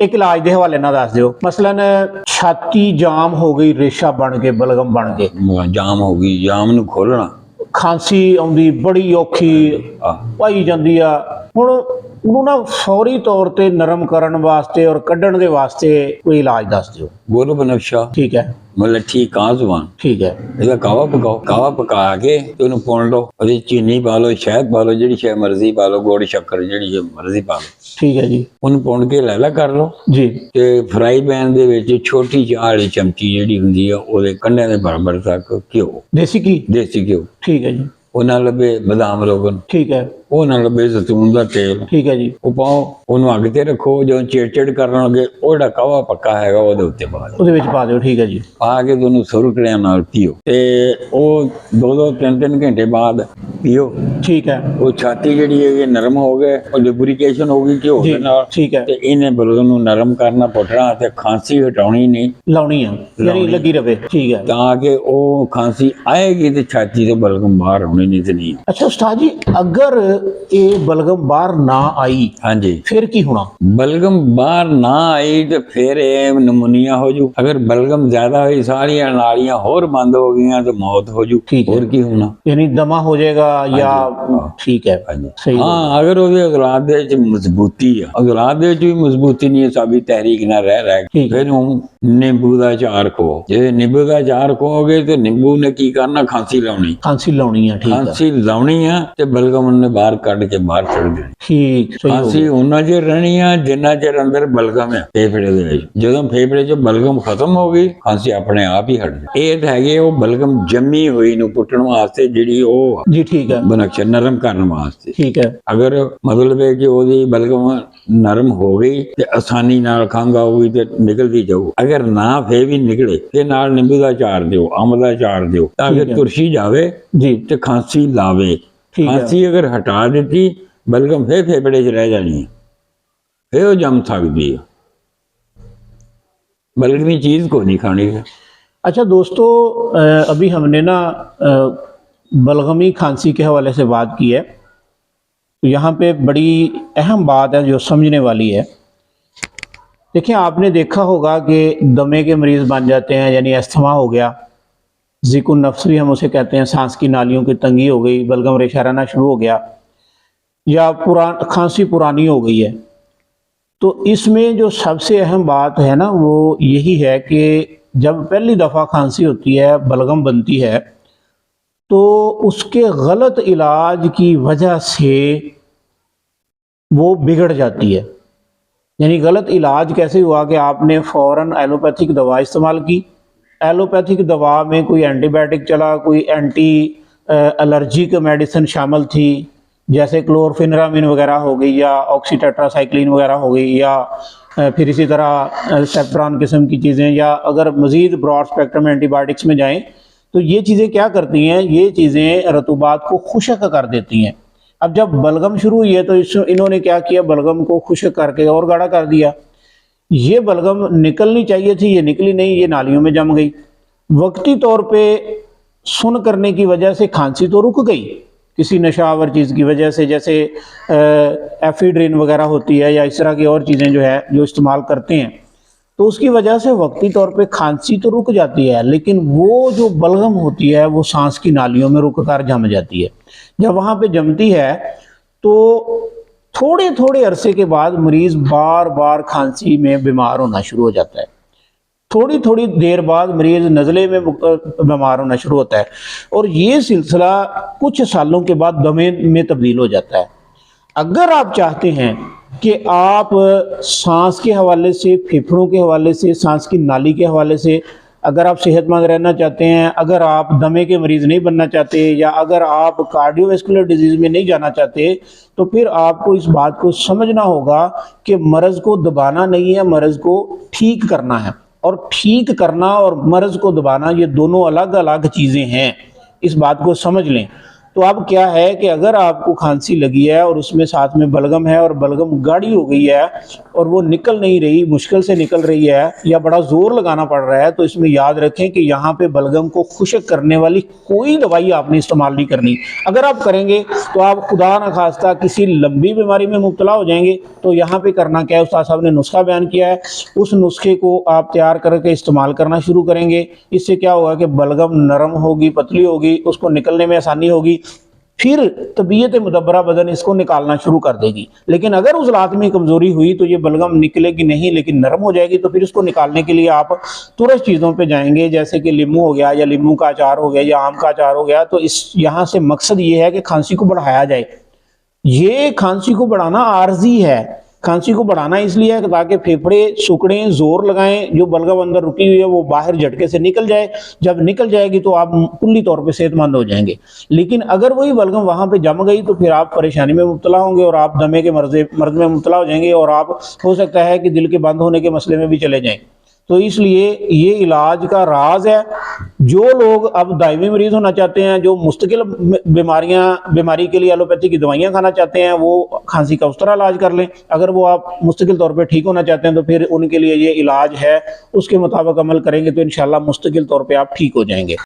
एक इलाज के हवाले ना दस दिओ, मसलन छाती जाम हो गई रेशा बन के बलगम बन के जाम हो गई, जाम नूं खोलना, खांसी आउंदी बड़ी औखी पाई जांदी आ, हुण ਉਹਨੂੰ ना फौरी तौर पर नरम करने वास्ते और कढ़ण के वास्ते कोई इलाज दस दिओ। गोल बनफशा, ठीक है, मतलब ठीक कांजुबान, ठीक है, ਇਹਦਾ ਕਾਵਾ ਪਕਾਓ, ਕਾਵਾ ਪਕਾ ਕੇ ਤੇ ਉਹਨੂੰ ਪੁਣ ਲਓ, ਉਹਦੇ ਚੀਨੀ ਪਾ ਲਓ, ਸ਼ਹਿਦ ਪਾ ਲਓ, ਜਿਹੜੀ ਸ਼ਹਿਦ ਮਰਜ਼ੀ ਪਾ ਲਓ, ਗੁੜ ਸ਼ੱਕਰ ਜਿਹੜੀ ਮਰਜ਼ੀ ਪਾ ਲਓ, ठीक है जी, ਉਹਨੂੰ ਪੁਣ ਕੇ ਲੈਲਾ ਕਰ ਲਓ जी, ਤੇ ਫਰਾਈ ਪੈਨ ਦੇ ਵਿੱਚ ਛੋਟੀ ਚਾਹ ਵਾਲੀ ਚਮਚੀ ਜਿਹੜੀ ਹੁੰਦੀ ਆ ਉਹਦੇ ਕੰਢਿਆਂ ਦੇ ਬਰਾਬਰ ਤੱਕ ਘਿਓ, देसी घी, ਦੇਸੀ ਘਿਓ, ठीक है जी, ਉਹ ਨਾਲ ਲੱਭੇ ਬਦਾਮ ਰੋਗਨ, ठीक है, ਉਹ ਨਾਲ ਲੱਭੇ ਜ਼ੈਤੂਨ ਦਾ ਤੇਲ, ठीक है जी, ਉਹ ਪਾਓ, ਉਹਨੂੰ ਅੱਗ ਤੇ ਰੱਖੋ, ਜਦੋਂ ਚਿੜਚਿੜ ਕਰਨ ਲੱਗੇ ਉਹ ਜਿਹੜਾ ਕਾਵਾ ਪੱਕਾ ਹੈਗਾ ਉਹਦੇ ਉੱਤੇ ਪਾ ਦਿਓ, ਉਹਦੇ ਵਿੱਚ ਪਾ ਦਿਓ, ਠੀਕ ਹੈ ਜੀ, ਪਾ ਕੇ ਤੁਹਾਨੂੰ ਸੁਰਕੜਿਆਂ ਨਾਲ ਪੀਓ ਤੇ ਉਹ 2-2 3-3 ਘੰਟੇ ਬਾਅਦ ਪੀਓ। ठीक है ਉਹ ਛਾਤੀ ਜਿਹੜੀ ਹੈ ਨਰਮ ਹੋ ਗਏ, ਉਹ ਲੁਬਰੀਕੇਸ਼ਨ ਹੋ ਗਈ ਘਿਓ जी, ਦੇ ਨਾਲ, ठीक है, ਤੇ ਇਹਨੇ ਬਲਗਮ ਨੂੰ ਨਰਮ ਕਰਨਾ ਪੁੱਟਣਾ ਤੇ ਖਾਂਸੀ ਹਟਾਉਣੀ ਨਹੀਂ, ਲਾਉਣੀ ਆ ਯਾਨੀ ਲੱਗੀ ਰਵੇ, ठीक है। ਤਾਂ ਕਿ ਉਹ ਖਾਂਸੀ ਆਏਗੀ ਤੇ ਛਾਤੀ ਤੋਂ ਬਲਗਮ ਬਾਹਰ ਆਉਣੀ ਨਹੀਂ ਤੇ ਨਹੀਂ। अच्छा उस्ताद जी, अगर ये बलगम बाहर ना आई ਹਾਂਜੀ, फिर की होना? बलगम बाहर ना आई तो फिर ये नमूनिया हो जू, अगर बलगम ज्यादा हुई सारिया नालियां होर बंद हो गई तो मौत हो जू, ठीक है। और की होना, यानी दमा हो जाएगा या हाँ। ठीक है, ਹਾਂਜੀ। सही हाँ, अगर ਉਹਦੇ ਔਲਾਦ ਦੇ ਵਿੱਚ ਮਜ਼ਬੂਤੀ ਆ, ਔਲਾਦ ਦੇ ਵਿੱਚ ਵੀ ਮਜ਼ਬੂਤੀ ਨਹੀਂ ਹੈ, ਸਾਡੀ ਤਹਿਰੀਕ ਨਾਲ ਰਹਿ ਠੀਕ। ਫਿਰ ਉਹ ਨਿੰਬੂ ਦਾ ਅਚਾਰ ਖੋ, ਜੇ ਨਿੰਬੂ ਦਾ ਅਚਾਰ ਖੋਗੇ ਤੇ ਨਿੰਬੂ ਨੇ ਕੀ ਕਰਨਾ, ਖਾਂਸੀ ਲਾਉਣੀ, खांसी लाउनी है, ठीक है, ਖਾਂਸੀ ਲਾਉਣੀ ਆ ਤੇ ਬਲਗਮ ਨੇ ਬਾਹਰ ਕੱਢ ਕੇ ਬਾਹਰ ਛੱਡ ਦੇਣੀ। ठीक सही हो ਖਾਂਸੀ गया। ਉਹਨਾਂ ਚਿਰ ਰਹਿਣੀ ਆ ਜਿੰਨਾ ਚਿਰ ਅੰਦਰ ਬਲਗਮ ਹੈ ਫੇਫੜੇ ਦੇ ਵਿੱਚ, ਜਦੋਂ ਫੇਫੜੇ 'ਚ ਬਲਗਮ ਖਤਮ ਹੋ ਗਈ ਖਾਂਸੀ ਆਪਣੇ ਆਪ ਹੀ ਹਟ ਜਾਏ। ਇਹ ਤਾਂ ਹੈਗੇ ਉਹ ਬਲਗਮ ਜੰਮੀ ਹੋਈ ਨੂੰ ਪੁੱਟਣ ਵਾਸਤੇ ਜਿਹੜੀ ਉਹ जी ठीक है, ਬਨਕਸ਼ਾ ਨਰਮ ਕਰਨ ਵਾਸਤੇ। ठीक है, ਅਗਰ ਮਤਲਬ ਹੈ ਕਿ ਉਹਦੀ ਬਲਗਮ ਨਰਮ ਹੋ ਗਈ ਤੇ ਆਸਾਨੀ ਨਾਲ ਖੰਘ ਆਊਗੀ ਤੇ ਨਿਕਲਦੀ ਜਾਊ, ਅਗਰ ਨਾ ਫੇਰ ਵੀ ਨਿਕਲੇ ਤੇ ਨਾਲ ਨਿੰਬੂ ਦਾ ਅਚਾਰ ਦਿਓ, ਅੰਬ ਦਾ ਅਚਾਰ ਦਿਓ ਤਾਂ ਕਿ ਤੁਰਸ਼ੀ ਜਾਵੇ जी ਤੇ ਖਾਂਸੀ ਲਾਵੇ। ठीक है, ਖਾਂਸੀ ਅਗਰ ਹਟਾ ਦਿੱਤੀ ਬਲਗਮ ਫੇਰ ਫੇਫੜੇ 'ਚ ਰਹਿ ਜਾਣੀ ਹੈ, ਫੇਰ ਉਹ ਜੰਮ ਸਕਦੀ ਹੈ। बलगमी चीज को नहीं खानी है। अच्छा दोस्तों, अभी हमने ना बलगमी खांसी के हवाले से बात की है, तो यहाँ पे बड़ी अहम बात है जो समझने वाली है। देखिए, आपने देखा होगा कि दमे के मरीज़ बन जाते हैं, यानी अस्थमा हो गया, ज़िकुन नफ्स भी हम उसे कहते हैं, सांस की नालियों की तंगी हो गई, बलगम रेशा रहना शुरू हो गया, या खांसी पुरानी हो गई है। तो इसमें जो सबसे अहम बात है ना वो यही है कि जब पहली दफ़ा खांसी होती है, बलगम बनती है, तो उसके गलत इलाज की वजह से वो बिगड़ जाती है। यानी गलत इलाज कैसे हुआ कि आपने फ़ौरन एलोपैथिक दवा इस्तेमाल की, एलोपैथिक दवा में कोई एंटीबायोटिक चला, कोई एंटी एलर्जिक मेडिसिन शामिल थी, जैसे क्लोरफेनिरामिन वगैरह हो गई या ऑक्सीटेट्रासाइक्लिन वगैरह हो गई, या फिर इसी तरह सेफ्ट्रॉन किस्म की चीज़ें, या अगर मज़ीद ब्रॉड स्पेक्ट्रम एंटीबायोटिक्स में जाएं तो ये चीज़ें क्या करती हैं, ये चीज़ें रतूबात को खुश्क कर देती हैं। अब जब बलगम शुरू हुई है तो इन्होंने क्या किया, बलगम को खुश्क करके और गाढ़ा कर दिया। ये बलगम निकलनी चाहिए थी, ये निकली नहीं, ये नालियों में जम गई। वक्ती तौर पर सुन करने की वजह से खांसी तो रुक गई किसी नशावर चीज़ की वजह से, जैसे एफिड्रिन वगैरह होती है या इस तरह की और चीज़ें जो है जो इस्तेमाल करते हैं, तो उसकी वजह से वक्ती तौर पे खांसी तो रुक जाती है, लेकिन वो जो बलगम होती है वो सांस की नालियों में रुक कर जम जाती है। जब वहाँ पे जमती है तो थोड़े थोड़े अरसे के बाद मरीज़ बार बार खांसी में बीमार होना शुरू हो जाता है। थोड़ी थोड़ी देर बाद मरीज़ नज़ले में बीमार होना शुरू होता है, और ये सिलसिला कुछ सालों के बाद दमे में तब्दील हो जाता है। अगर आप चाहते हैं कि आप सांस के हवाले से, फेफड़ों के हवाले से, सांस की नाली के हवाले से अगर आप सेहतमंद रहना चाहते हैं, अगर आप दमे के मरीज़ नहीं बनना चाहते, या अगर आप कार्डियोवैस्कुलर डिजीज़ में नहीं जाना चाहते, तो फिर आपको इस बात को समझना होगा कि मर्ज़ को दबाना नहीं है, मर्ज़ को ठीक करना है। और ठीक करना और मर्ज़ को दबाना ये दोनों अलग अलग चीज़ें हैं, इस बात को समझ लें। तो अब क्या है कि अगर आपको खांसी लगी है और उसमें साथ में बलगम है और बलगम गाढ़ी हो गई है और वो निकल नहीं रही, मुश्किल से निकल रही है या बड़ा जोर लगाना पड़ रहा है, तो इसमें याद रखें कि यहाँ पे बलगम को खुश्क करने वाली कोई दवाई आपने इस्तेमाल नहीं करनी। अगर आप करेंगे तो आप खुदा न खास्ता किसी लंबी बीमारी में मुब्तला हो जाएंगे। तो यहाँ पे करना क्या है, उस्ताद साहब ने नुस्खा बयान किया है, उस नुस्खे को आप तैयार करके इस्तेमाल करना शुरू करेंगे। इससे क्या होगा कि बलगम नरम होगी, पतली होगी, उसको निकलने में आसानी होगी, फिर तबीयत मुदब्बरा बदन इसको निकालना शुरू कर देगी। लेकिन अगर उस लात में कमजोरी हुई तो ये बलगम निकलेगी नहीं लेकिन नरम हो जाएगी, तो फिर इसको निकालने के लिए आप तुरंत चीज़ों पे जाएंगे, जैसे कि लीमू हो गया या लीमू का अचार हो गया या आम का अचार हो गया। तो इस यहाँ से मकसद ये है कि खांसी को बढ़ाया जाए। ये खांसी को बढ़ाना आर्जी है, खांसी को बढ़ाना इसलिए है ताकि फेफड़े सुकड़ें, जोर लगाएं, जो बलगम अंदर रुकी हुई है वो बाहर झटके से निकल जाए। जब निकल जाएगी तो आप कुल्ली तौर पे सेहतमंद हो जाएंगे। लेकिन अगर वही बलगम वहां पे जम गई तो फिर आप परेशानी में मुब्तला होंगे और आप दमे के मर्ज में मुब्तला हो जाएंगे और आप हो सकता है कि दिल के बंद होने के मसले में भी चले जाएं। तो इसलिए ये इलाज का राज है। जो लोग अब दायमी मरीज होना चाहते हैं, जो मुस्तकिल बीमारी के लिए एलोपैथी की दवाइयाँ खाना चाहते हैं, वो खांसी का उस तरह इलाज कर लें। अगर वो आप मुस्तकिल तौर पे ठीक होना चाहते हैं तो फिर उनके लिए ये इलाज है, उसके मुताबिक अमल करेंगे तो इंशाल्लाह मुस्तकिल तौर पे आप ठीक हो जाएंगे।